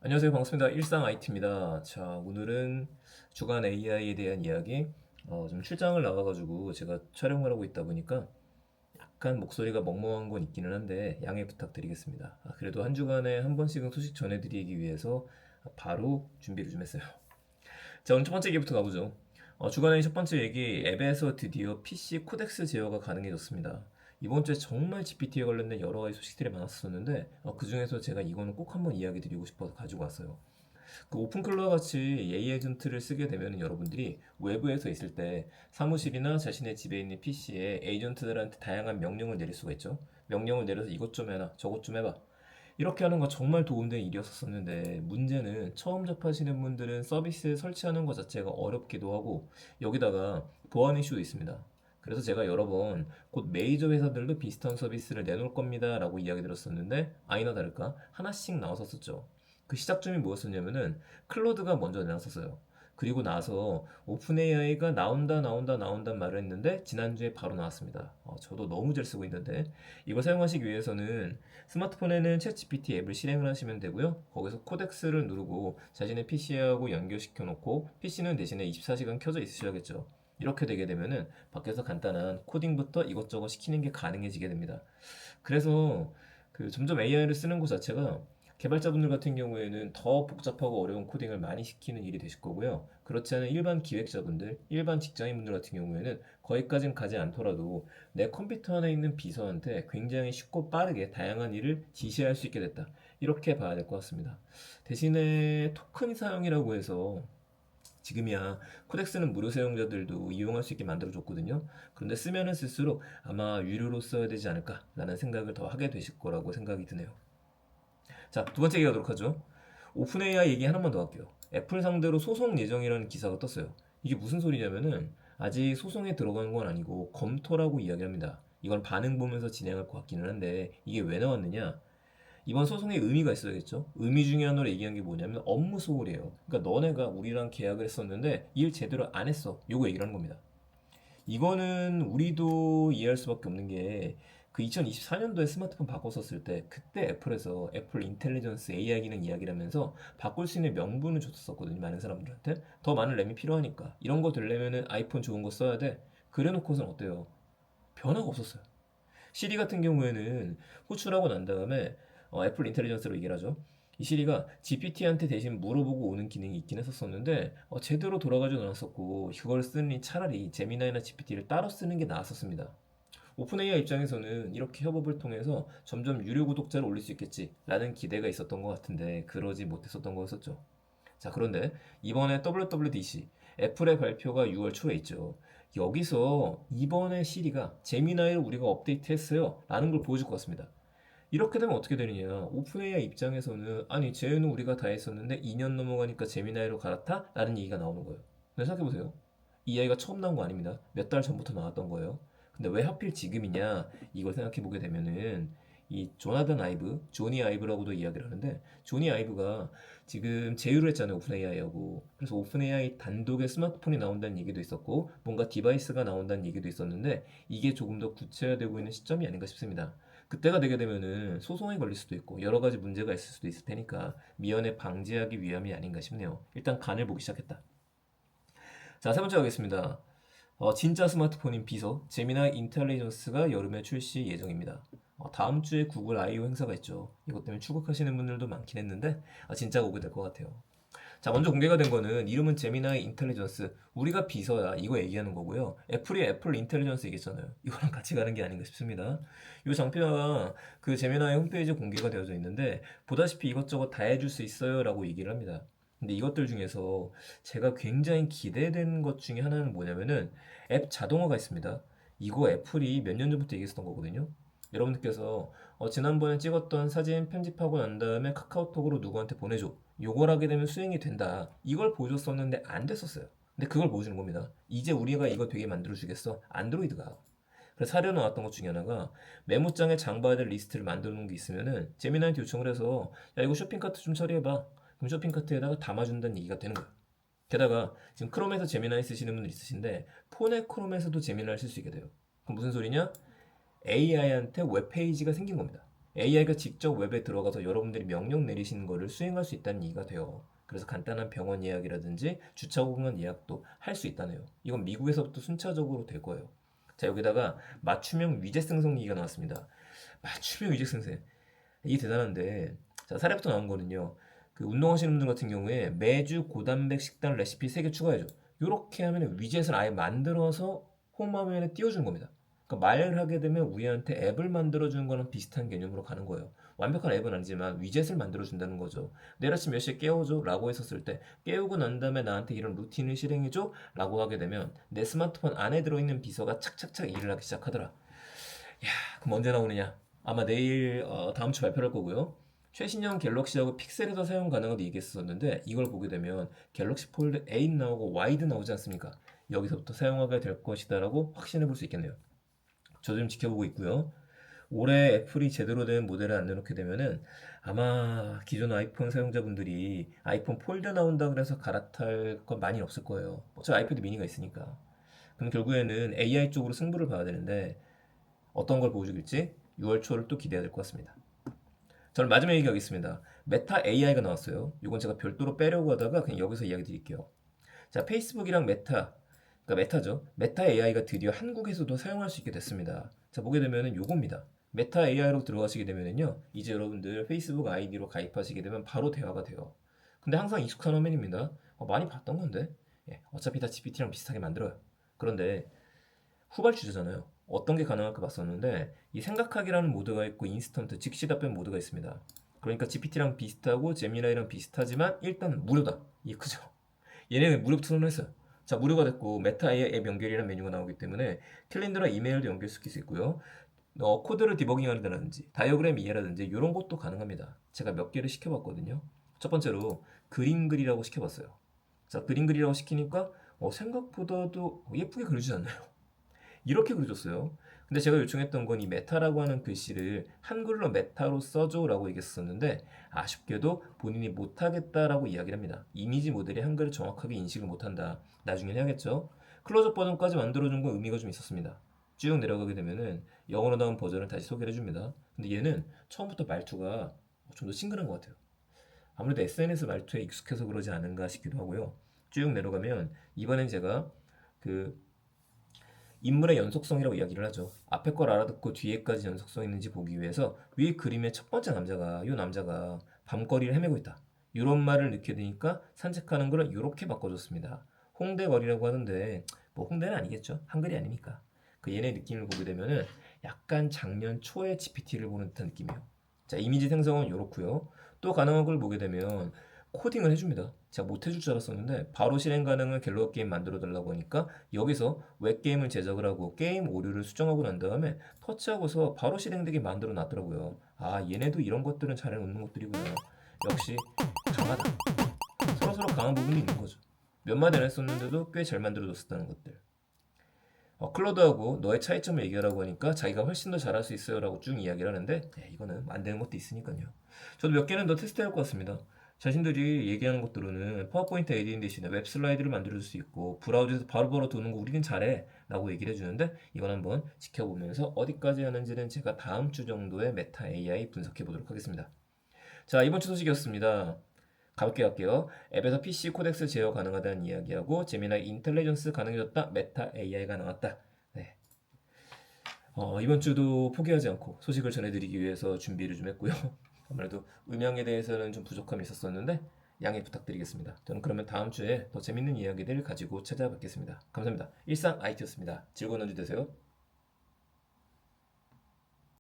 안녕하세요. 반갑습니다. 일상 IT입니다. 자, 오늘은 주간 AI에 대한 이야기. 좀 출장을 나가가지고 제가 촬영을 하고 있다 보니까 약간 목소리가 멍멍한 건 있기는 한데 양해 부탁드리겠습니다. 그래도 한 주간에 한 번씩은 소식 전해드리기 위해서 바로 준비를 좀 했어요. 자, 오늘 첫 번째 얘기부터 가보죠. 주간의 첫 번째 얘기, 앱에서 드디어 PC 코덱스 제어가 가능해졌습니다. 이번 주에 정말 GPT에 관련된 여러 가지 소식들이 많았었는데 그 중에서 제가 이거는 꼭 한번 이야기 드리고 싶어서 가지고 왔어요. 그 오픈클로와 같이 AI 에이전트를 쓰게 되면 여러분들이 외부에서 있을 때 사무실이나 자신의 집에 있는 PC에 에이전트들한테 다양한 명령을 내릴 수가 있죠. 명령을 내려서 이것 좀 해라, 저것 좀 해봐. 이렇게 하는 거 정말 도움되는 일이었었는데 문제는 처음 접하시는 분들은 서비스 설치하는 것 자체가 어렵기도 하고 여기다가 보안 이슈도 있습니다. 그래서 제가 여러 번 곧 메이저 회사들도 비슷한 서비스를 내놓을 겁니다 라고 이야기 들었었는데 아니나 다를까 하나씩 나왔었죠. 그 시작점이 뭐였었냐면은 클로드가 먼저 내놨었어요. 그리고 나서 오픈 AI가 나온다 말을 했는데 지난주에 바로 나왔습니다. 저도 너무 잘 쓰고 있는데 이걸 사용하시기 위해서는 스마트폰에는 챗GPT 앱을 실행을 하시면 되고요. 거기서 코덱스를 누르고 자신의 PC하고 연결시켜 놓고 PC는 대신에 24시간 켜져 있으셔야겠죠. 이렇게 되게 되면은 밖에서 간단한 코딩부터 이것저것 시키는 게 가능해지게 됩니다. 그래서 그 점점 AI를 쓰는 것 자체가 개발자분들 같은 경우에는 더 복잡하고 어려운 코딩을 많이 시키는 일이 되실 거고요. 그렇지 않은 일반 기획자분들, 일반 직장인분들 같은 경우에는 거기까진 가지 않더라도 내 컴퓨터 안에 있는 비서한테 굉장히 쉽고 빠르게 다양한 일을 지시할 수 있게 됐다. 이렇게 봐야 될 것 같습니다. 대신에 토큰 사용이라고 해서 지금이야 코덱스는 무료 사용자들도 이용할 수 있게 만들어줬거든요. 그런데 쓰면은 쓸수록 아마 유료로 써야 되지 않을까라는 생각을 더 하게 되실 거라고 생각이 드네요. 자, 두 번째 얘기 하도록 하죠. 오픈 AI 얘기 하나만 더 할게요. 애플 상대로 소송 예정이라는 기사가 떴어요. 이게 무슨 소리냐면은 아직 소송에 들어간 건 아니고 검토라고 이야기합니다. 이건 반응 보면서 진행할 것 같기는 한데 이게 왜 나왔느냐? 이번 소송에 의미가 있어야겠죠. 의미 중에 하나로 얘기한 게 뭐냐면 업무 소홀이에요. 그러니까 너네가 우리랑 계약을 했었는데 일 제대로 안 했어. 요거 얘기를 하는 겁니다. 이거는 우리도 이해할 수밖에 없는 게 그 2024년도에 스마트폰 바꿨었을 때 그때 애플에서 애플 인텔리전스 AI 기능 이야기를 하면서 바꿀 수 있는 명분을 줬었거든요. 많은 사람들한테. 더 많은 램이 필요하니까. 이런 거 되려면은 아이폰 좋은 거 써야 돼. 그래 놓고선 어때요? 변화가 없었어요. 시리 같은 경우에는 호출하고 난 다음에 애플 인텔리전스로 얘기를 하죠. 이 시리가 GPT한테 대신 물어보고 오는 기능이 있긴 했었었는데 제대로 돌아가지도 않았었고 그걸 쓰니 차라리 제미나이나 GPT를 따로 쓰는 게 나았었습니다. 오픈 AI 입장에서는 이렇게 협업을 통해서 점점 유료 구독자를 올릴 수 있겠지라는 기대가 있었던 것 같은데 그러지 못했었던 거였었죠. 자, 그런데 이번에 WWDC 애플의 발표가 6월 초에 있죠. 여기서 이번에 시리가 제미나이를 우리가 업데이트했어요 라는 걸 보여줄 것 같습니다. 이렇게 되면 어떻게 되느냐? 오픈 AI 입장에서는 아니 쟤는 우리가 다 했었는데 2년 넘어가니까 제미나이로 갈았다? 라는 얘기가 나오는 거예요. 근데 생각해보세요. 이 이야기가 처음 나온 거 아닙니다. 몇 달 전부터 나왔던 거예요. 근데 왜 하필 지금이냐? 이걸 생각해보게 되면은 이 조나단 아이브, 조니 아이브라고도 이야기를 하는데 조니 아이브가 지금 제휴를 했잖아요. 오픈 AI하고. 그래서 오픈 AI 단독의 스마트폰이 나온다는 얘기도 있었고 뭔가 디바이스가 나온다는 얘기도 있었는데 이게 조금 더 구체화되고 있는 시점이 아닌가 싶습니다. 그때가 되게 되면은 소송에 걸릴 수도 있고 여러 가지 문제가 있을 수도 있을 테니까 미연에 방지하기 위함이 아닌가 싶네요. 일단 간을 보기 시작했다. 자, 세 번째 가겠습니다. 진짜 스마트폰인 비서 제미나이 인텔리전스가 여름에 출시 예정입니다. 다음 주에 구글 I/O 행사가 있죠. 이것 때문에 추격하시는 분들도 많긴 했는데 진짜가 오게 될 것 같아요. 자, 먼저 공개가 된 거는 이름은 제미나이 인텔리전스. 우리가 비서야. 이거 얘기하는 거고요. 애플이 애플 인텔리전스 얘기했잖아요. 이거랑 같이 가는 게 아닌가 싶습니다. 이 장표가 그 제미나이 홈페이지에 공개가 되어져 있는데 보다시피 이것저것 다 해줄 수 있어요 라고 얘기를 합니다. 근데 이것들 중에서 제가 굉장히 기대된 것 중에 하나는 뭐냐면은 앱 자동화가 있습니다. 이거 애플이 몇 년 전부터 얘기했었던 거거든요. 여러분들께서 지난번에 찍었던 사진 편집하고 난 다음에 카카오톡으로 누구한테 보내줘. 요걸 하게 되면 수행이 된다. 이걸 보여줬었는데 안 됐었어요. 근데 그걸 보여주는 겁니다. 이제 우리가 이거 되게 만들어주겠어. 안드로이드가. 그래서 사려 나왔던 것 중에 하나가 메모장에 장 봐야 될 리스트를 만들어 놓은 게 있으면은 제미나이한테 요청을 해서 야 이거 쇼핑카트 좀 처리해봐. 그럼 쇼핑카트에다가 담아준다는 얘기가 되는 거예요. 게다가 지금 크롬에서 제미나이 쓰시는 분들 있으신데 폰의 크롬에서도 제미나이를 쓸 수 있게 돼요. 그럼 무슨 소리냐? AI한테 웹페이지가 생긴 겁니다. AI가 직접 웹에 들어가서 여러분들이 명령 내리시는 거를 수행할 수 있다는 얘기가 돼요. 그래서 간단한 병원 예약이라든지 주차 공간 예약도 할 수 있다네요. 이건 미국에서부터 순차적으로 될 거예요. 자, 여기다가 맞춤형 위젯 생성 얘기가 나왔습니다. 맞춤형 위젯 생성. 이게 대단한데, 자, 사례부터 나온 거는요. 그 운동하시는 분들 같은 경우에 매주 고단백 식단 레시피 3개 추가해줘. 이렇게 하면 위젯을 아예 만들어서 홈화면에 띄워주는 겁니다. 그러니까 말을 하게 되면 우리한테 앱을 만들어주는 거랑 비슷한 개념으로 가는 거예요. 완벽한 앱은 아니지만 위젯을 만들어준다는 거죠. 내일 아침 몇 시에 깨워줘? 라고 했었을 때 깨우고 난 다음에 나한테 이런 루틴을 실행해줘? 라고 하게 되면 내 스마트폰 안에 들어있는 비서가 착착착 일을 하기 시작하더라. 야, 그럼 언제 나오느냐? 아마 내일 다음 주 발표할 거고요. 최신형 갤럭시하고 픽셀에서 사용 가능하다고 얘기했었는데 이걸 보게 되면 갤럭시 폴드 8 나오고 와이드 나오지 않습니까? 여기서부터 사용하게 될 것이다라고 확신해 볼 수 있겠네요. 저도 좀 지켜보고 있고요. 올해 애플이 제대로 된 모델을 안 내놓게 되면은 아마 기존 아이폰 사용자분들이 아이폰 폴드 나온다 그래서 갈아탈 건 많이 없을 거예요. 어차피 아이패드 미니가 있으니까. 그럼 결국에는 AI 쪽으로 승부를 봐야 되는데 어떤 걸 보여주길지 6월 초를 또 기대해야 될 것 같습니다. 저는 마지막 얘기하겠습니다. 메타 AI가 나왔어요. 이건 제가 별도로 빼려고 하다가 그냥 여기서 이야기 드릴게요. 자, 페이스북이랑 메타, 그러니까 메타죠. 메타 AI가 드디어 한국에서도 사용할 수 있게 됐습니다. 자, 보게 되면은 요겁니다. 메타 AI로 들어가시게 되면은요, 이제 여러분들 페이스북 아이디로 가입하시게 되면 바로 대화가 돼요. 근데 항상 익숙한 화면입니다. 많이 봤던 건데, 예, 어차피 다 GPT랑 비슷하게 만들어요. 그런데 후발주자잖아요. 어떤 게 가능할까 봤었는데 이 생각하기라는 모드가 있고 인스턴트 즉시 답변 모드가 있습니다. 그러니까 GPT랑 비슷하고 제미나이랑 비슷하지만 일단 무료다. 이게 크죠. 얘네는 무료부터 선언했어요. 자, 무료가 됐고 메타 AI 앱 연결이라는 메뉴가 나오기 때문에 캘린더랑 이메일도 연결시킬 수 있고요. 코드를 디버깅한다든지 다이어그램 이해라든지 이런 것도 가능합니다. 제가 몇 개를 시켜봤거든요. 첫 번째로 그림 그리라고 시켜봤어요. 자, 그림 그리라고 시키니까 생각보다도 예쁘게 그려주지 않나요? 이렇게 그려줬어요. 근데 제가 요청했던 건 이 메타라고 하는 글씨를 한글로 메타로 써줘라고 얘기했었는데 아쉽게도 본인이 못하겠다라고 이야기를 합니다. 이미지 모델이 한글을 정확하게 인식을 못한다. 나중에 해야겠죠. 클로즈업 버전까지 만들어준 건 의미가 좀 있었습니다. 쭉 내려가게 되면은 영어로 나온 버전을 다시 소개를 해줍니다. 근데 얘는 처음부터 말투가 좀 더 싱글한 것 같아요. 아무래도 SNS 말투에 익숙해서 그러지 않은가 싶기도 하고요. 쭉 내려가면 이번엔 제가 그 인물의 연속성이라고 이야기를 하죠. 앞에 걸 알아듣고 뒤에까지 연속성 있는지 보기 위해서 위 그림의 첫 번째 남자가 이 남자가 밤거리를 헤매고 있다. 이런 말을 넣게 되니까 산책하는 걸 이렇게 바꿔줬습니다. 홍대 거리라고 하는데 뭐 홍대는 아니겠죠. 한글이 아니니까. 그 얘네 느낌을 보게 되면은 약간 작년 초에 GPT를 보는 듯한 느낌이에요. 자, 이미지 생성은 이렇고요. 또 가능한 걸 보게 되면 코딩을 해줍니다. 제가 못 해줄 줄 알았었는데 바로 실행 가능한 갤러업 게임 만들어 달라고 하니까 여기서 웹게임을 제작을 하고 게임 오류를 수정하고 난 다음에 터치하고서 바로 실행되게 만들어 놨더라고요. 아, 얘네도 이런 것들은 잘 해놓는 것들이구나. 역시 강하다. 서로서로 강한 부분이 있는 거죠. 몇 마디 안 했었는데도 꽤 잘 만들어줬었다는 것들. 클로드하고 너의 차이점을 얘기하라고 하니까 자기가 훨씬 더 잘할 수 있어요 라고 쭉 이야기를 하는데 이거는 안 되는 것도 있으니까요. 저도 몇 개는 더 테스트해볼 것 같습니다. 자신들이 얘기하는 것들로는 파워포인트 에디팅 대신에 웹 슬라이드를 만들어줄 수 있고 브라우저에서 바로바로 도는 거 우리는 잘해 라고 얘기를 해주는데 이건 한번 지켜보면서 어디까지 하는지는 제가 다음 주 정도에 메타 AI 분석해 보도록 하겠습니다. 자, 이번 주 소식이었습니다. 가볍게 갈게요. 앱에서 PC 코덱스 제어 가능하다는 이야기하고 제미나이 인텔리전스 가능해졌다. 메타 AI가 나왔다. 네. 이번 주도 포기하지 않고 소식을 전해드리기 위해서 준비를 좀 했고요. 아무래도 음향에 대해서는 좀 부족함이 있었었는데 양해 부탁드리겠습니다. 저는 그러면 다음 주에 더 재밌는 이야기들 가지고 찾아뵙겠습니다. 감사합니다. 일상 IT였습니다. 즐거운 한 주 되세요.